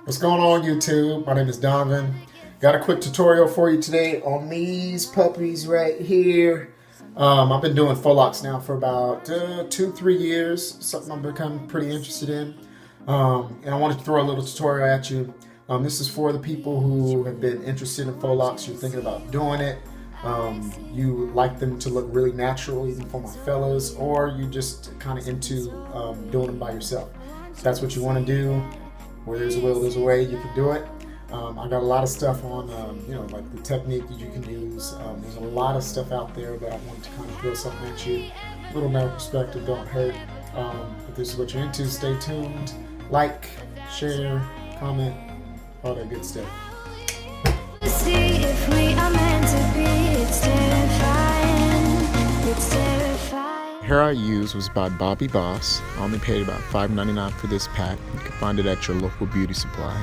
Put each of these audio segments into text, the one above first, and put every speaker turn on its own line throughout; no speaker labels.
What's going on, YouTube? My name is Donovan. Got a quick tutorial for you today on these puppies right here. I've been doing faux locks now for about 2-3 years, something I've become pretty interested in. And I wanted to throw a little tutorial at you. This is for the people who have been interested in faux locks. You're thinking about doing it. You like them to look really natural, even for my fellas, or you just kind of into doing them by yourself. If that's what you want to do, where there's a will, there's a way. You can do it. I got a lot of stuff on, like the technique that you can use. There's a lot of stuff out there, but I wanted to kind of throw something at you. A little matter of perspective, don't hurt. If this is what you're into, stay tuned. Like, share, comment, all that good stuff.
See if we are meant to be. It's terrifying. It's terrifying.
Hair I used was by Bobby Boss. I only paid about $5.99 for this pack. You can find it at your local beauty supply.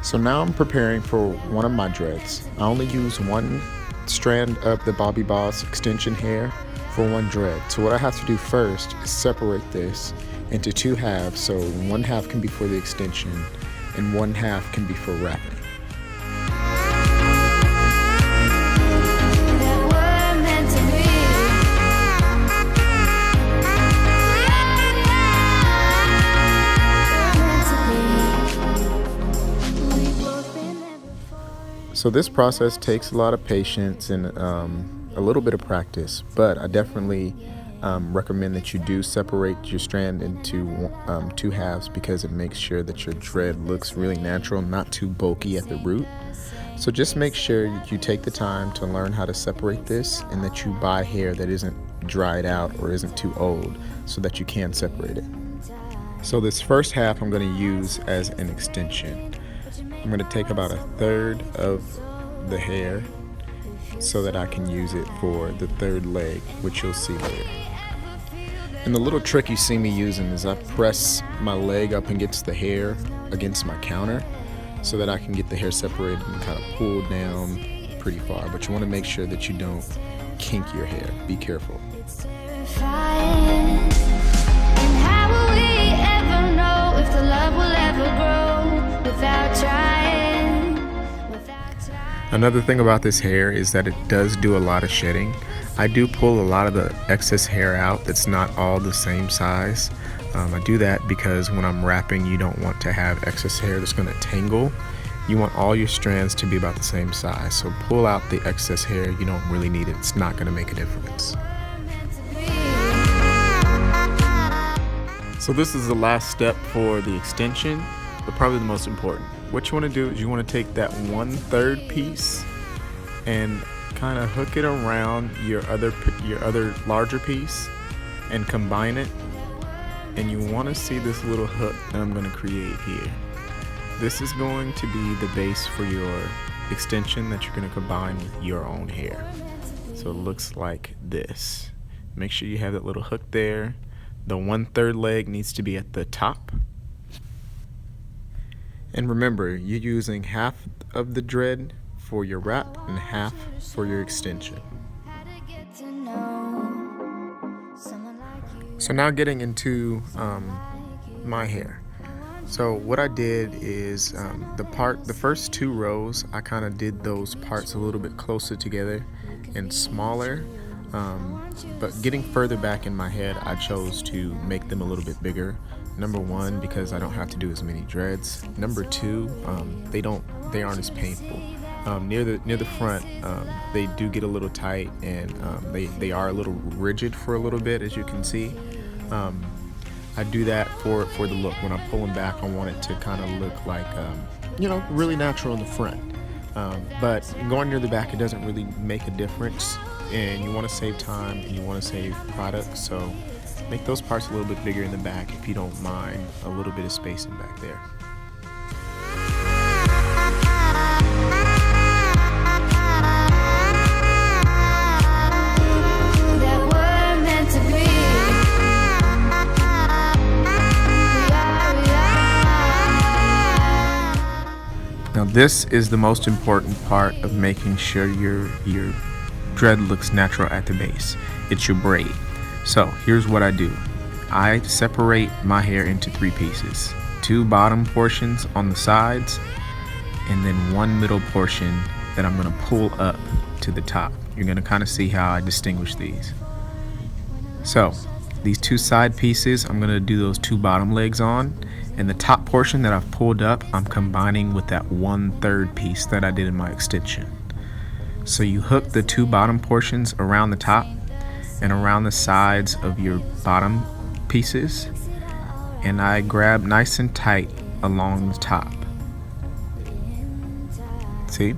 So now I'm preparing for one of my dreads. I only use one strand of the Bobby Boss extension hair for one dread. So what I have to do first is separate this into two halves, so one half can be for the extension and one half can be for wrapping. So this process takes a lot of patience and a little bit of practice, but I definitely recommend that you do separate your strand into two halves, because it makes sure that your dread looks really natural, not too bulky at the root. So just make sure that you take the time to learn how to separate this, and that you buy hair that isn't dried out or isn't too old, so that you can separate it. So this first half I'm going to use as an extension. I'm going to take about 1/3 of the hair so that I can use it for the third leg, which you'll see later. And the little trick you see me using is I press my leg up against the hair, against my counter, so that I can get the hair separated and kind of pull down pretty far. But you want to make sure that you don't kink your hair. Be careful.
And how will we ever know if the love will ever grow without trying?
Another thing about this hair is that it does do a lot of shedding. I do pull a lot of the excess hair out that's not all the same size. I do that because when I'm wrapping, you don't want to have excess hair that's going to tangle. You want all your strands to be about the same size. So pull out the excess hair. You don't really need it. It's not going to make a difference. So this is the last step for the extension, but probably the most important. What you want to do is you want to take that 1/3 piece and kind of hook it around your other larger piece and combine it. And you want to see this little hook that I'm going to create here. This is going to be the base for your extension that you're going to combine with your own hair. So it looks like this. Make sure you have that little hook there. The 1/3 leg needs to be at the top. And remember, you're using half of the dread for your wrap and half for your extension. So now getting into my hair. So what I did is the first 2 rows, I kind of did those parts a little bit closer together and smaller. But getting further back in my head, I chose to make them a little bit bigger. Number 1, because I don't have to do as many dreads. Number 2, they aren't as painful. Near the front, they do get a little tight, and they are a little rigid for a little bit, as you can see. I do that for the look. When I pull them back, I want it to kind of look like really natural in the front. But going near the back, it doesn't really make a difference, and you want to save time and you want to save product, so make those parts a little bit bigger in the back if you don't mind a little bit of spacing back there. Now this is the most important part of making sure your dread looks natural at the base. It's your braid. So here's what I do. I separate my hair into 3 pieces. 2 bottom portions on the sides and then 1 middle portion that I'm going to pull up to the top. You're going to kind of see how I distinguish these. So these 2 side pieces, I'm going to do those 2 bottom legs on, and the top portion that I've pulled up, I'm combining with that 1/3 piece that I did in my extension. So you hook the 2 bottom portions around the top and around the sides of your bottom pieces, and I grab nice and tight along the top. See?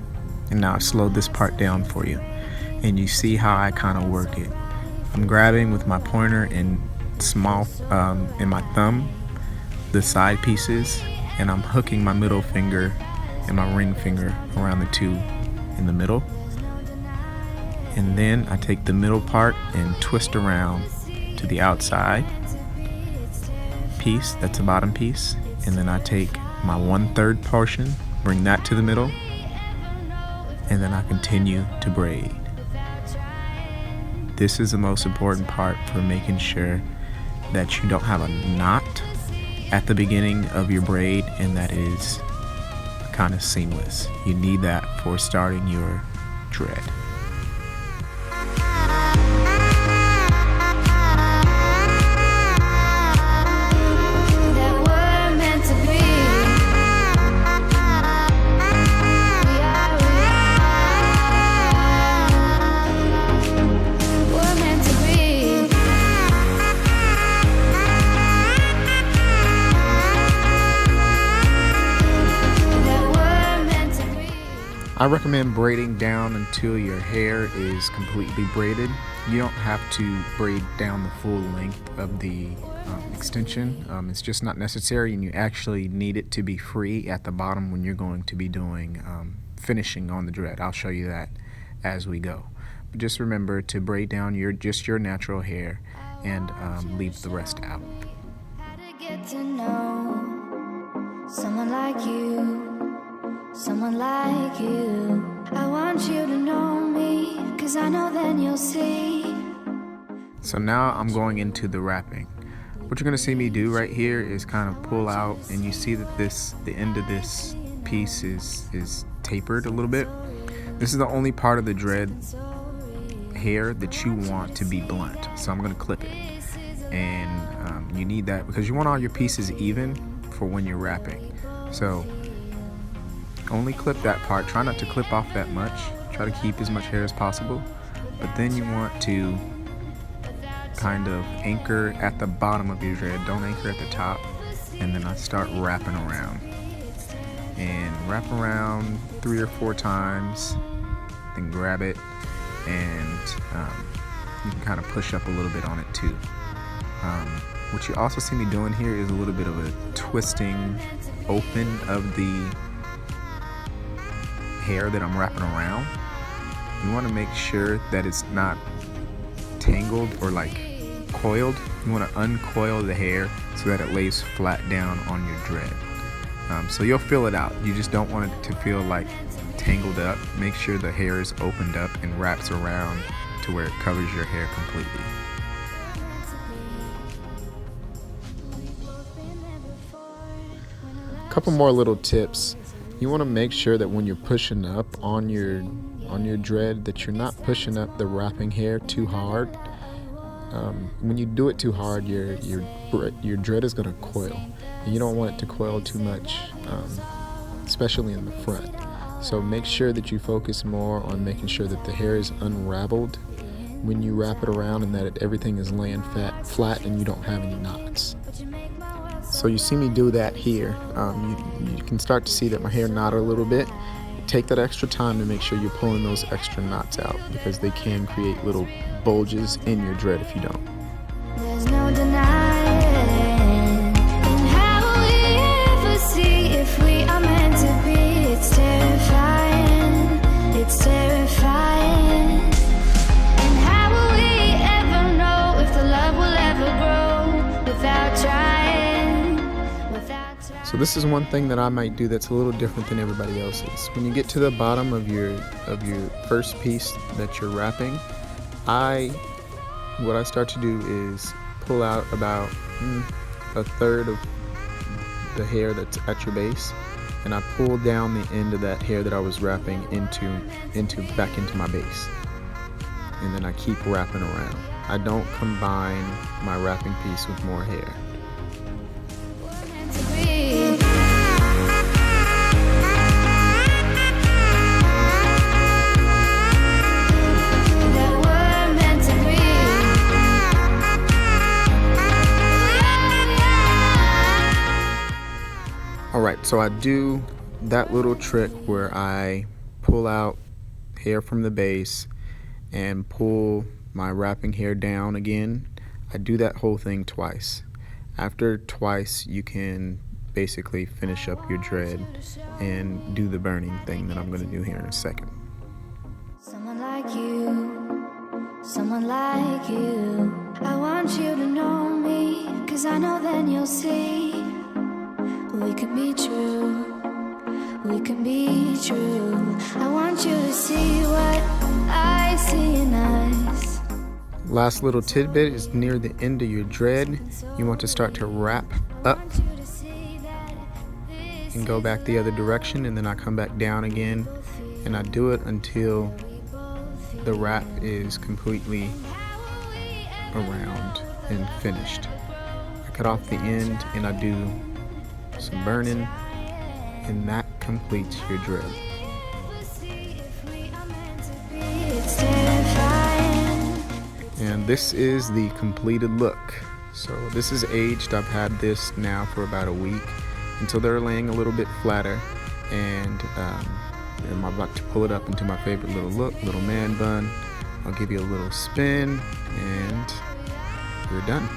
And now I slowed this part down for you, and you see how I kind of work it. I'm grabbing with my pointer and and my thumb the side pieces, and I'm hooking my middle finger and my ring finger around the 2 in the middle. And then I take the middle part and twist around to the outside piece, that's the bottom piece, and then I take my 1/3 portion, bring that to the middle, and then I continue to braid. This is the most important part for making sure that you don't have a knot at the beginning of your braid and that is kind of seamless. You need that for starting your dread. I recommend braiding down until your hair is completely braided. You don't have to braid down the full length of the extension. It's just not necessary, and you actually need it to be free at the bottom when you're going to be doing finishing on the dread. I'll show you that as we go. But just remember to braid down your natural hair and leave the rest out.
How to get to know someone like you. Someone like you. I want you to know me, 'cause I know then you'll see.
So now I'm going into the wrapping. What you're gonna see me do right here is kind of pull out, and you see that the end of this piece is tapered a little bit. This is the only part of the dread hair that you want to be blunt. So I'm gonna clip it. And you need that because you want all your pieces even for when you're wrapping. So only clip that part. Try not to clip off that much. Try to keep as much hair as possible. But then you want to kind of anchor at the bottom of your dread. Don't anchor at the top. And then I start wrapping around. And wrap around 3 or 4 times. Then grab it. And you can kind of push up a little bit on it too. What you also see me doing here is a little bit of a twisting open of the hair that I'm wrapping around. You want to make sure that it's not tangled or like coiled. You want to uncoil the hair so that it lays flat down on your dread. So you'll feel it out. You just don't want it to feel like tangled up. Make sure the hair is opened up and wraps around to where it covers your hair completely. A couple more little tips. You want to make sure that when you're pushing up on your dread that you're not pushing up the wrapping hair too hard. When you do it too hard, your dread is going to coil, and you don't want it to coil too much, especially in the front. So make sure that you focus more on making sure that the hair is unraveled when you wrap it around, and that everything is laying flat and you don't have any knots. So you see me do that here. You can start to see that my hair knotted a little bit. Take that extra time to make sure you're pulling those extra knots out, because they can create little bulges in your dread if you don't.
There's no denying. And how will we ever see if we are meant to be? It's terrifying. It's terrifying. And how will we ever know if the love will ever grow without trying?
So this is one thing that I might do that's a little different than everybody else's. When you get to the bottom of your first piece that you're wrapping, what I start to do is pull out about a third of the hair that's at your base, and I pull down the end of that hair that I was wrapping back into my base. And then I keep wrapping around. I don't combine my wrapping piece with more hair. Alright, so I do that little trick where I pull out hair from the base and pull my wrapping hair down again. I do that whole thing twice. After twice, you can basically finish up your dread and do the burning thing that I'm going to do here in a second.
Someone like you, someone like you. I want you to know me, 'cause I know then you'll see we can be true, we can be true. I want you to see what I see in us.
Last little tidbit is near the end of your dread, you want to start to wrap up and go back the other direction, and then I come back down again, and I do it until the wrap is completely around and finished. I cut off the end and I do some burning, and that completes your dread. And this is the completed look. So this is aged. I've had this now for about a week until they're laying a little bit flatter, and I'm about to pull it up into my favorite little look, little man bun. I'll give you a little spin and you're done.